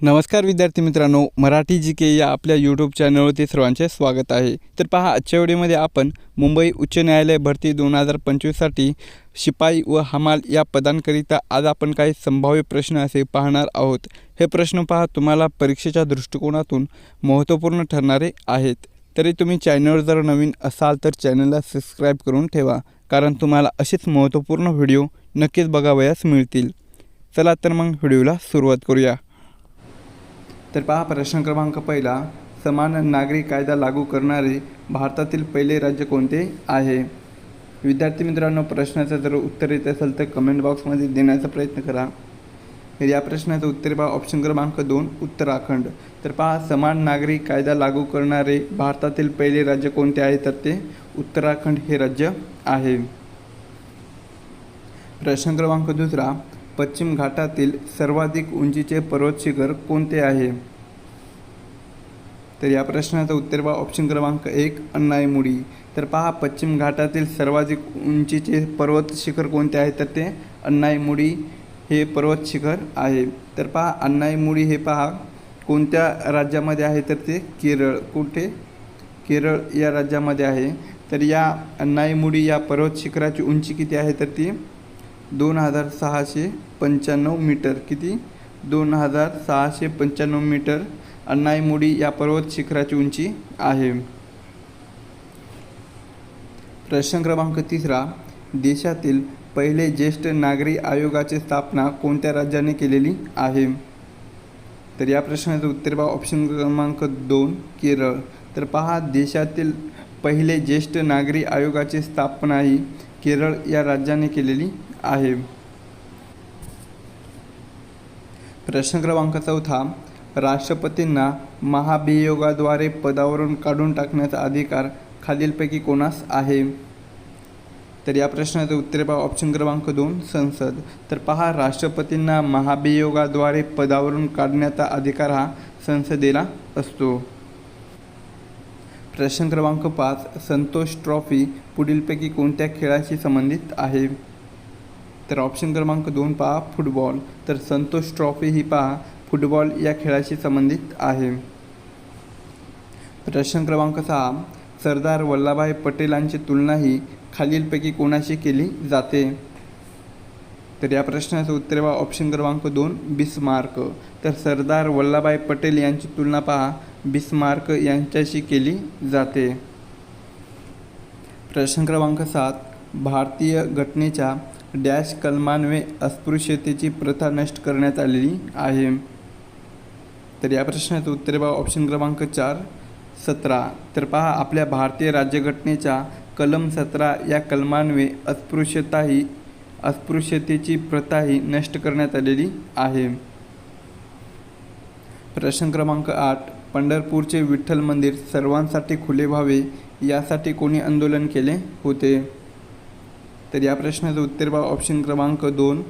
नमस्कार विद्यार्थी मित्रांनो, मराठी जी के या आपल्या यूट्यूब चॅनलवरती सर्वांचे स्वागत आहे। तर पहा, आजच्या व्हिडिओमध्ये आपण मुंबई उच्च न्यायालय भरती 2025साठी शिपाई व हमाल या पदांकरिता आज आपण काही संभाव्य प्रश्न असे पाहणार आहोत। हे प्रश्न पहा, तुम्हाला परीक्षेच्या दृष्टिकोनातून महत्त्वपूर्ण ठरणारे आहेत। तरी तुम्ही चॅनलवर जर नवीन असाल तर चॅनलला सबस्क्राईब करून ठेवा, कारण तुम्हाला असेच महत्त्वपूर्ण व्हिडिओ नक्कीच बघावयास मिळतील। चला तर मग व्हिडिओला सुरुवात करूया। तर पहा, प्रश्न क्रमांक पहिला, समान नागरी कायदा लागू करणारे भारतातील पहिले राज्य कोणते आहे? विद्यार्थी मित्रांनो, प्रश्नाचं जर उत्तर येत असेल तर कमेंट बॉक्समध्ये देण्याचा प्रयत्न करा। तर या प्रश्नाचं उत्तर पहा, ऑप्शन क्रमांक 2 उत्तराखंड। तर पहा, समान नागरी कायदा लागू करणारे भारतातील पहिले राज्य कोणते आहे? तर ते उत्तराखंड हे राज्य आहे। प्रश्न क्रमांक दुसरा, पश्चिम घाटातील सर्वाधिक उंचीचे पर्वत शिखर कोणते आहे? तर या प्रश्नाचं उत्तर पहा, ऑप्शन क्रमांक 1 अन्नाईमुडी। तर पहा, पश्चिम घाटातील सर्वाधिक उंचीचे पर्वत शिखर कोणते आहे? तर ते अन्नाईमुडी हे पर्वत शिखर आहे। तर पहा, अन्नाईमुडी हे पहा कोणत्या राज्यामध्ये आहे? तर ते केरळ, कुठे? केरळ या राज्यामध्ये आहे। तर या अन्नाईमुडी या पर्वत शिखराची उंची किती आहे? तर ती 2695 मीटर। किती? 2695 मीटर अन्नाईमुडी या पर्वत शिखराची उंची आहे। प्रश्न क्रमांक तिसरा, देशातील पहिले ज्येष्ठ नागरी आयोगाची स्थापना कोणत्या राज्याने केलेली आहे? तर या प्रश्नाचं उत्तर पहा, ऑप्शन क्रमांक 2 केरळ। तर पहा, देशातील पहिले ज्येष्ठ नागरी आयोगाची स्थापना ही केरळ या राज्याने केलेली आहे। प्रश्न क्रमांक चौथा, राष्ट्रपतींना महाभियोगाद्वारे पदावरून काढून टाकण्याचा अधिकार खालीलपैकी कोणास आहे? तर या प्रश्नाचं उत्तर पहा, ऑप्शन क्रमांक 2 संसद। तर पहा, राष्ट्रपतींना महाभियोगाद्वारे पदावरून काढण्याचा अधिकार हा संसदेला असतो। प्रश्न क्रमांक 5, संतोष ट्रॉफी पुढीलपैकी कोणत्या खेळाशी संबंधित आहे? तर ऑप्शन क्रमांक 2 पहा, फुटबॉल। तर संतोष ट्रॉफी ही पहा फुटबॉल या खेळाशी संबंधित आहे। प्रश्न क्रमांक 6, सरदार वल्लभभाई पटेलांची तुलना ही खालीलपैकी कोणाशी केली जाते? तर या प्रश्नाचं उत्तर पहा, ऑप्शन क्रमांक 2 बिस्मार्क। तर सरदार वल्लभभाई पटेल यांची तुलना पहा बिस्मार्क यांच्याशी केली जाते। प्रश्न क्रमांक 7, भारतीय घटनेच्या डॅश कलमान्वये अस्पृश्यतेची प्रथा नष्ट करण्यात आलेली आहे? तर या प्रश्नाचं उत्तर पहा, ऑप्शन क्रमांक 4 17। तर पहा, आपल्या भारतीय राज्यघटनेच्या कलम 17 या कलमान्वये अस्पृश्यतेची प्रथा ही नष्ट करण्यात आलेली आहे। प्रश्न क्रमांक 8, पंढरपूरचे विठ्ठल मंदिर सर्वांसाठी खुले व्हावे यासाठी कोणी आंदोलन केले होते? तर या प्रश्नाचं उत्तर पहा, ऑप्शन क्रमांक 2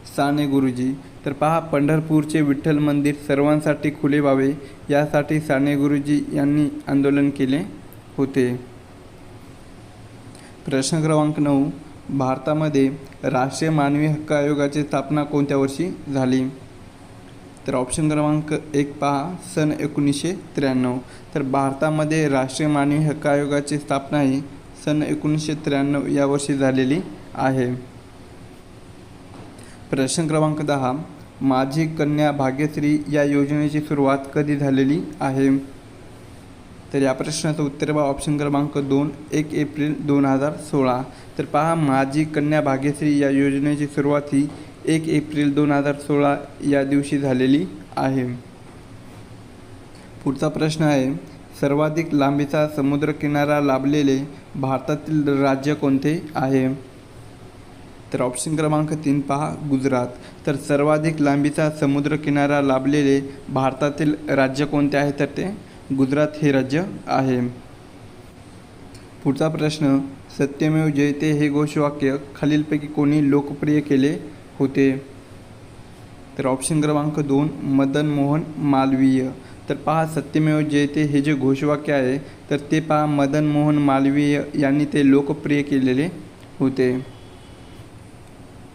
साने गुरुजी। तर पहा, पंढरपूरचे विठ्ठल मंदिर सर्वांसाठी खुले व्हावे यासाठी साने गुरुजी यांनी आंदोलन केले होते। प्रश्न क्रमांक 9, भारतामध्ये राष्ट्रीय मानवी हक्क आयोगाची स्थापना कोणत्या वर्षी झाली? तर ऑप्शन क्रमांक 1 पहा, सन 1993। तर भारतामध्ये राष्ट्रीय मानवी हक्क आयोगाची स्थापना ही सन 1993 या वर्षी झालेली आहे। प्रश्न क्रमांक 10, माझी कन्या भाग्यश्री या योजनेची सुरुवात कधी झालेली आहे? तर या प्रश्नाचं उत्तर पहा, ऑप्शन क्रमांक 2 1 एप्रिल 2016। तर पहा, माझी कन्या भाग्यश्री या योजनेची सुरुवात ही 1 एप्रिल 2016 या दिवशी झालेली आहे। पुढचा प्रश्न आहे, सर्वाधिक लांबीचा समुद्रकिनारा लाभलेले भारतातील राज्य कोणते आहे? तर ऑप्शन क्रमांक 3 पहा, गुजरात। तर सर्वाधिक लांबीचा समुद्रकिनारा लाभलेले भारतातील राज्य कोणते आहे? तर ते गुजरात हे राज्य आहे। पुढचा प्रश्न, सत्यमेव जयते हे घोषवाक्य खालीलपैकी कोणी लोकप्रिय केले होते? तर ऑप्शन क्रमांक 2 मदन मोहन मालवीय। तर पहा, सत्यमेव जयते हे जे घोषवाक्य आहे तर ते पहा मदन मोहन मालवीय यांनी ते लोकप्रिय केलेले होते।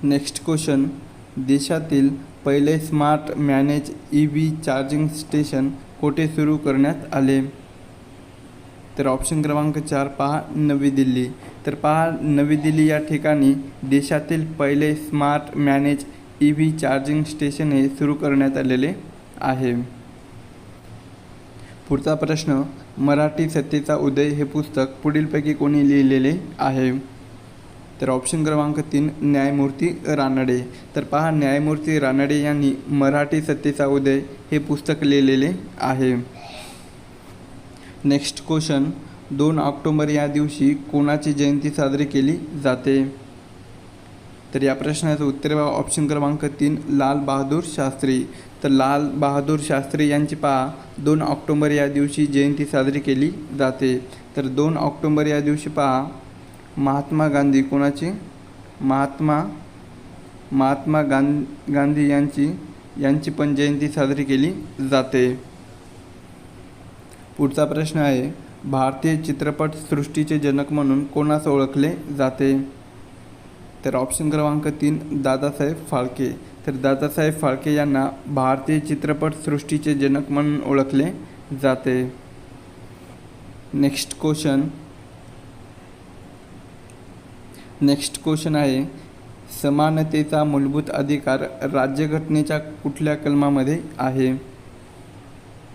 नेक्स्ट क्वेश्चन, देशातील पहिले smart manage EV charging station कोठे सुरू करण्यात आले? तर ऑप्शन क्रमांक 4 पहा नवी दिल्ली. तर पहा नवी दिल्ली या ठिकाणी देशातील पहिले smart manage EV charging station हे सुरू करण्यात आलेले आहे. पुढचा प्रश्न, मराठी सत्तेचा उदय हे पुस्तक पुढीलपैकी कोणी लिहिलेले आहे? तर ऑप्शन क्रमांक 3 न्यायमूर्ती रानडे. तर पहा न्यायमूर्ती रानडे यांनी मराठी सत्तेचा उदय हे पुस्तक लिहिलेले आहे. नेक्स्ट क्वेश्चन, 2 ऑक्टोबर या दिवशी कोणाची जयंती साजरी केली जाते? तर या प्रश्नाचं उत्तर बघा ऑप्शन क्रमांक 3 लाल बहादूर शास्त्री. तर लाल बहादूर शास्त्री यांची पहा 2 ऑक्टोबर या दिवशी जयंती साजरी केली जाते. तर 2 ऑक्टोबर या दिवशी पहा महात्मा गांधी कोणाची महात्मा गांधी यांची पण जयंती साजरी केली जाते. पुढचा प्रश्न आहे, भारतीय चित्रपट सृष्टीचे जनक म्हणून कोणास ओळखले जाते? तर ऑप्शन क्रमांक 3 दादासाहेब फाळके. तर दादासाहेब फाळके यांना भारतीय चित्रपट सृष्टीचे जनक म्हणून ओळखले जाते. नेक्स्ट क्वेश्चन आहे, समानतेचा मूलभूत अधिकार राज्यघटनेच्या कुठल्या कलमामध्ये आहे?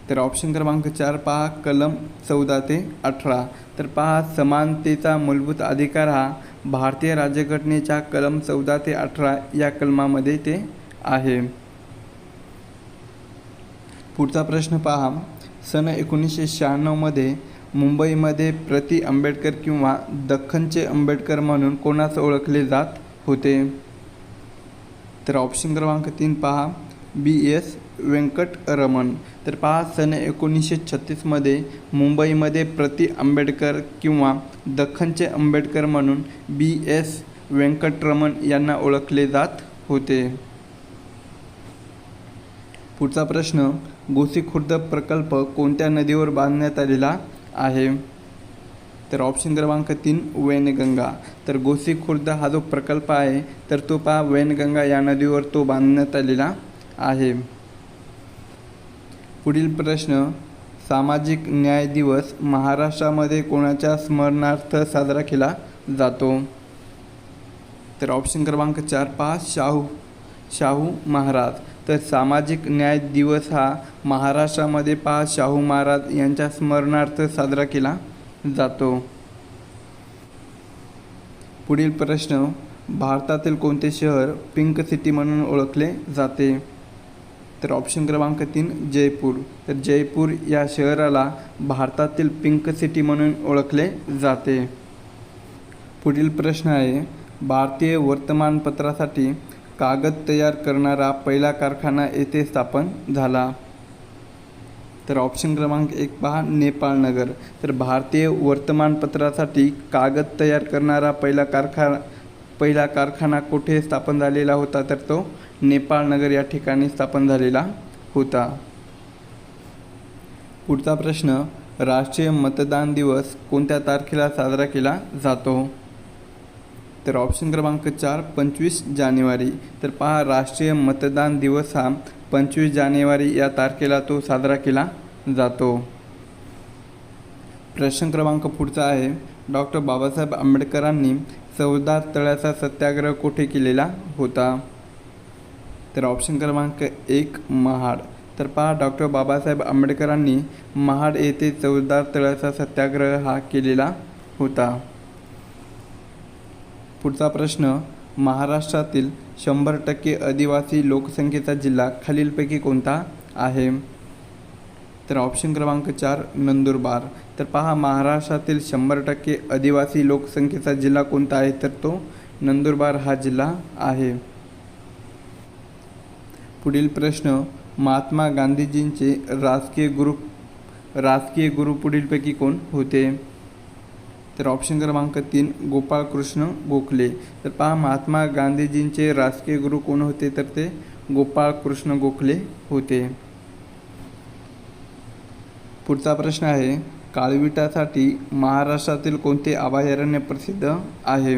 तर ऑप्शन क्रमांक 4 पहा कलम 14 ते 18. तर पहा समानतेचा मूलभूत अधिकार हा भारतीय राज्यघटनेच्या कलम 14 ते 18 या कलमामध्ये ते आहे. पुढचा प्रश्न पहा, सन 1996 मध्ये मुंबईमध्ये प्रति आंबेडकर किंवा दख्खनचे आंबेडकर म्हणून कोणास ओळखले जात होते? तर ऑप्शन क्रमांक 3 पहा BS व्यंकटरमण. तर पहा सन 1936 मध्ये मुंबईमध्ये प्रति आंबेडकर किंवा दख्खनचे आंबेडकर म्हणून BS व्यंकटरमण यांना ओळखले जात होते. पुढचा प्रश्न, गोसीखुर्द प्रकल्प कोणत्या नदीवर बांधण्यात आलेला आहे? तर ऑप्शन क्रमांक 3 वैनगंगा. तर गोसीखुर्द हा जो प्रकल्प आहे तर तो पहा वैनगंगा या नदीवर तो बांधण्यात आलेला आहे. पुढील प्रश्न, सामाजिक न्याय दिवस महाराष्ट्रामध्ये कोणाच्या स्मरणार्थ साजरा केला जातो? तर ऑप्शन क्रमांक 4 पहा शाहू महाराज. तर सामाजिक न्याय दिवस हा महाराष्ट्रामध्ये पहा शाहू महाराज यांच्या स्मरणार्थ साजरा केला जातो. पुढील प्रश्न, भारतातील कोणते शहर पिंक सिटी म्हणून ओळखले जाते? तर ऑप्शन क्रमांक 3 जयपूर. तर जयपूर या शहराला भारतातील पिंक सिटी म्हणून ओळखले जाते. पुढील प्रश्न आहे, भारतीय वर्तमानपत्रासाठी कागद तयार करणारा पहिला कारखाना येथे स्थापन झाला? तर ऑप्शन क्रमांक 1 पहा नेपाळ नगर. तर भारतीय वर्तमानपत्रासाठी कागद तयार करणारा पहिला कारखाना कुठे स्थापन झालेला होता? तर तो नेपाळ नगर या ठिकाणी स्थापन झालेला होता. पुढचा प्रश्न, राष्ट्रीय मतदान दिवस कोणत्या तारखेला साजरा केला जातो? तर ऑप्शन क्रमांक 4 25 जानेवारी. तर पहा राष्ट्रीय मतदान दिवस हा 25 जानेवारी या तारखेला तो साजरा केला जातो. प्रश्न क्रमांक पुढचा आहे, डॉक्टर बाबासाहेब आंबेडकरांनी चौदार तळ्याचा सत्याग्रह कोठे केलेला होता? तर ऑप्शन क्रमांक 1 महाड. तर पहा डॉक्टर बाबासाहेब आंबेडकरांनी महाड येथे चौदार तळ्याचा सत्याग्रह हा केलेला होता. पुढचा प्रश्न, महाराष्ट्रातील 100% आदिवासी लोकसंख्येचा जिल्हा खालीलपैकी कोणता आहे? तर ऑप्शन क्रमांक 4 नंदुरबार. तर पहा महाराष्ट्रातील 100% आदिवासी लोकसंख्येचा जिल्हा कोणता आहे? तर तो नंदुरबार हा जिल्हा आहे. पुढील प्रश्न, महात्मा गांधीजींचे राजकीय गुरु पुढीलपैकी कोण होते? तर ऑप्शन क्रमांक 3 गोपाळकृष्ण गोखले. तर पहा महात्मा गांधीजींचे राजकीय गुरु कोण होते? तर ते गोपाळकृष्ण गोखले होते. पुढचा प्रश्न आहे, काळविटासाठी महाराष्ट्रातील कोणते अभयारण्य प्रसिद्ध आहे?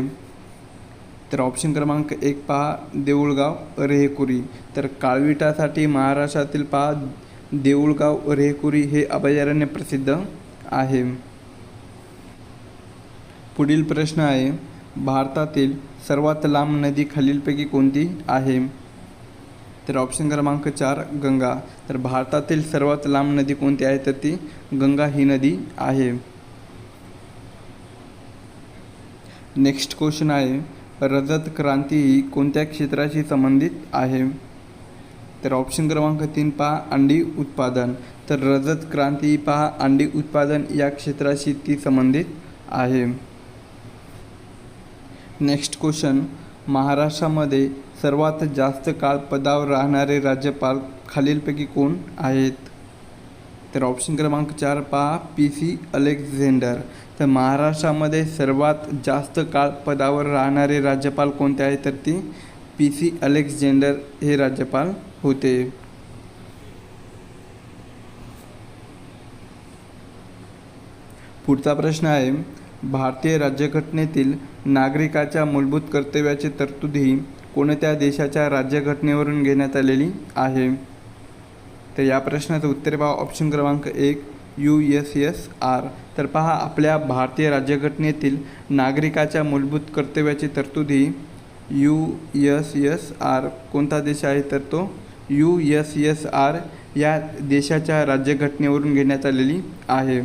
तर ऑप्शन क्रमांक 1 पहा देऊळगाव रेहेकुरी. तर काळविटासाठी महाराष्ट्रातील पहा देऊळगाव रेहेकुरी हे अभयारण्य प्रसिद्ध आहे. पुढील प्रश्न आहे, भारतातील सर्वात लांब नदी खालीलपैकी कोणती आहे? तर ऑप्शन क्रमांक 4 गंगा. तर भारतातील सर्वात लांब नदी कोणती आहे? तर ती गंगा ही नदी आहे. नेक्स्ट क्वेश्चन आहे, रजत क्रांती ही कोणत्या क्षेत्राशी संबंधित आहे? तर ऑप्शन क्रमांक 3 पहा अंडी उत्पादन. तर रजत क्रांती पहा अंडी उत्पादन या क्षेत्राशी ती संबंधित आहे. नेक्स्ट क्वेश्चन, महाराष्ट्रामध्ये सर्वात जास्त काळ पदावर राहणारे राज्यपाल खालीलपैकी कोण आहेत? तर ऑप्शन क्रमांक 4 पहा PC अलेक्झांडर. तर महाराष्ट्रामध्ये सर्वात जास्त काळ पदावर राहणारे राज्यपाल कोणते आहेत? तर ती PC अलेक्झांडर हे राज्यपाल होते. पुढचा प्रश्न आहे, भारतीय राज्यघटनेतील नागरिकाच्या मूलभूत कर्तव्याची तरतूद ही कोणत्या देशाच्या राज्यघटनेवरून घेण्यात आलेली आहे? तर या प्रश्नाचं उत्तर पहा ऑप्शन क्रमांक 1 USSR. तर पहा आपल्या भारतीय राज्यघटनेतील नागरिकाच्या मूलभूत कर्तव्याची तरतूद ही USSR कोणता देश आहे? तर तो USSR या देशाच्या राज्यघटनेवरून घेण्यात आलेली आहे.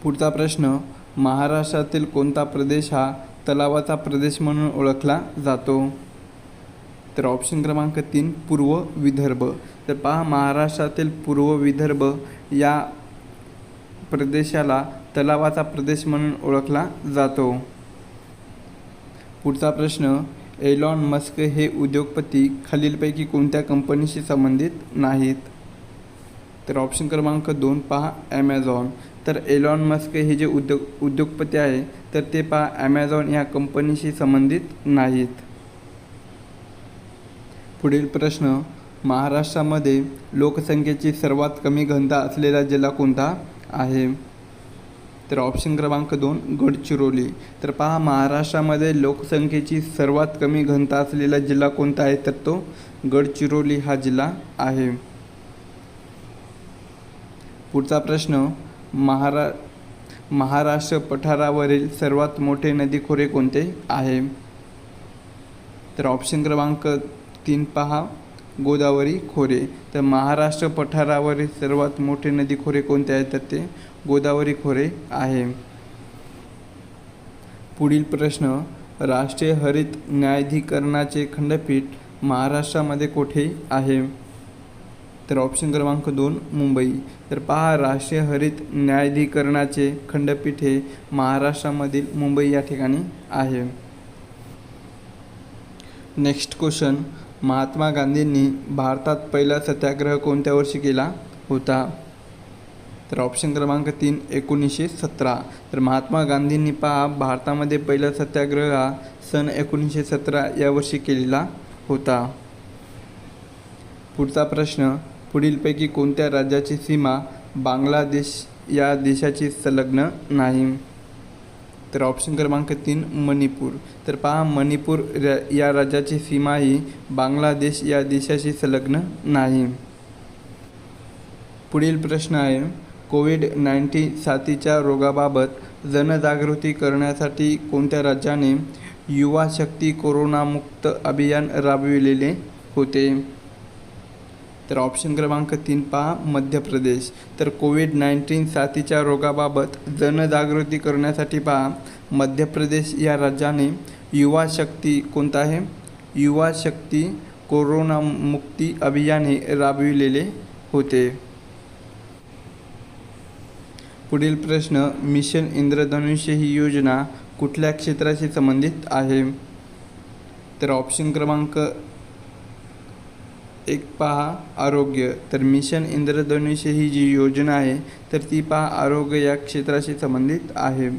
पुढचा प्रश्न, महाराष्ट्रातील कोणता प्रदेश हा तलावाचा प्रदेश म्हणून ओळखला जातो? तर ऑप्शन क्रमांक 3 पूर्व विदर्भ. तर पहा महाराष्ट्रातील पूर्व विदर्भ या प्रदेशाला तलावाचा प्रदेश म्हणून ओळखला जातो. पुढचा प्रश्न, एलॉन मस्क हे उद्योगपती खालीलपैकी कोणत्या कंपनीशी संबंधित नाहीत? तर ऑप्शन क्रमांक 2 पहा ॲमेझॉन. तर एलॉन मस्क हे जे उद्योगपती आहे तर ते पहा ॲमेझॉन या कंपनीशी संबंधित नाहीत. पुढील प्रश्न, महाराष्ट्रामध्ये लोकसंख्येची सर्वात कमी घनता असलेला जिल्हा कोणता आहे? तर ऑप्शन क्रमांक 2 गडचिरोली. तर पहा महाराष्ट्रामध्ये लोकसंख्येची सर्वात कमी घनता असलेला जिल्हा कोणता आहे? तर तो गडचिरोली हा जिल्हा आहे. पुढचा प्रश्न, महाराष्ट्र पठारावरील सर्वात मोठे नदीखोरे कोणते आहे? तर ऑप्शन क्रमांक 3 पहा गोदावरी खोरे. तर महाराष्ट्र पठारावरील सर्वात मोठे नदीखोरे कोणते आहेत? तर ते गोदावरी खोरे आहे. पुढील प्रश्न, राष्ट्रीय हरित न्यायाधिकरणाचे खंडपीठ महाराष्ट्रामध्ये कोठे आहे? तर ऑप्शन क्रमांक 2 मुंबई. तर पहा राष्ट्रीय हरित न्यायाधिकरणाचे खंडपीठ हे महाराष्ट्रामधील मुंबई या ठिकाणी आहे. नेक्स्ट क्वेश्चन, महात्मा गांधींनी भारतात पहिला सत्याग्रह कोणत्या वर्षी केला होता? तर ऑप्शन क्रमांक 3 1917. तर महात्मा गांधींनी पहा भारतामध्ये पहिला सत्याग्रह हा सन 1917 या वर्षी केलेला होता. पुढचा प्रश्न, पुढीलपैकी कोणत्या राज्याची सीमा बांगलादेश या देशाची संलग्न नाही? तर ऑप्शन क्रमांक 3 मणिपूर. तर पहा मणिपूर या राज्याची सीमा ही बांगलादेश या देशाशी संलग्न नाही. पुढील प्रश्न आहे, कोविड-19 साथीच्या रोगाबाबत जनजागृती करण्यासाठी कोणत्या राज्याने युवा शक्ती कोरोनामुक्त अभियान राबविलेले होते? तर ऑप्शन क्रमांक 3 पहा मध्य प्रदेश. तर कोविड-19 साथीच्या रोगाबाबत जनजागृती करण्यासाठी पहा मध्य प्रदेश या राज्याने युवा शक्ती कोणता आहे? युवा शक्ती कोरोनामुक्ती अभियान हे राबविलेले होते. पुढील प्रश्न, मिशन इंद्रधनुष्य ही योजना कुठल्या क्षेत्राशी संबंधित आहे? तर ऑप्शन क्रमांक 1 पहा आरोग्य. तर मिशन इंद्रधनुष्य ही जी योजना आहे तर ती पहा आरोग्य या क्षेत्राशी संबंधित आहे.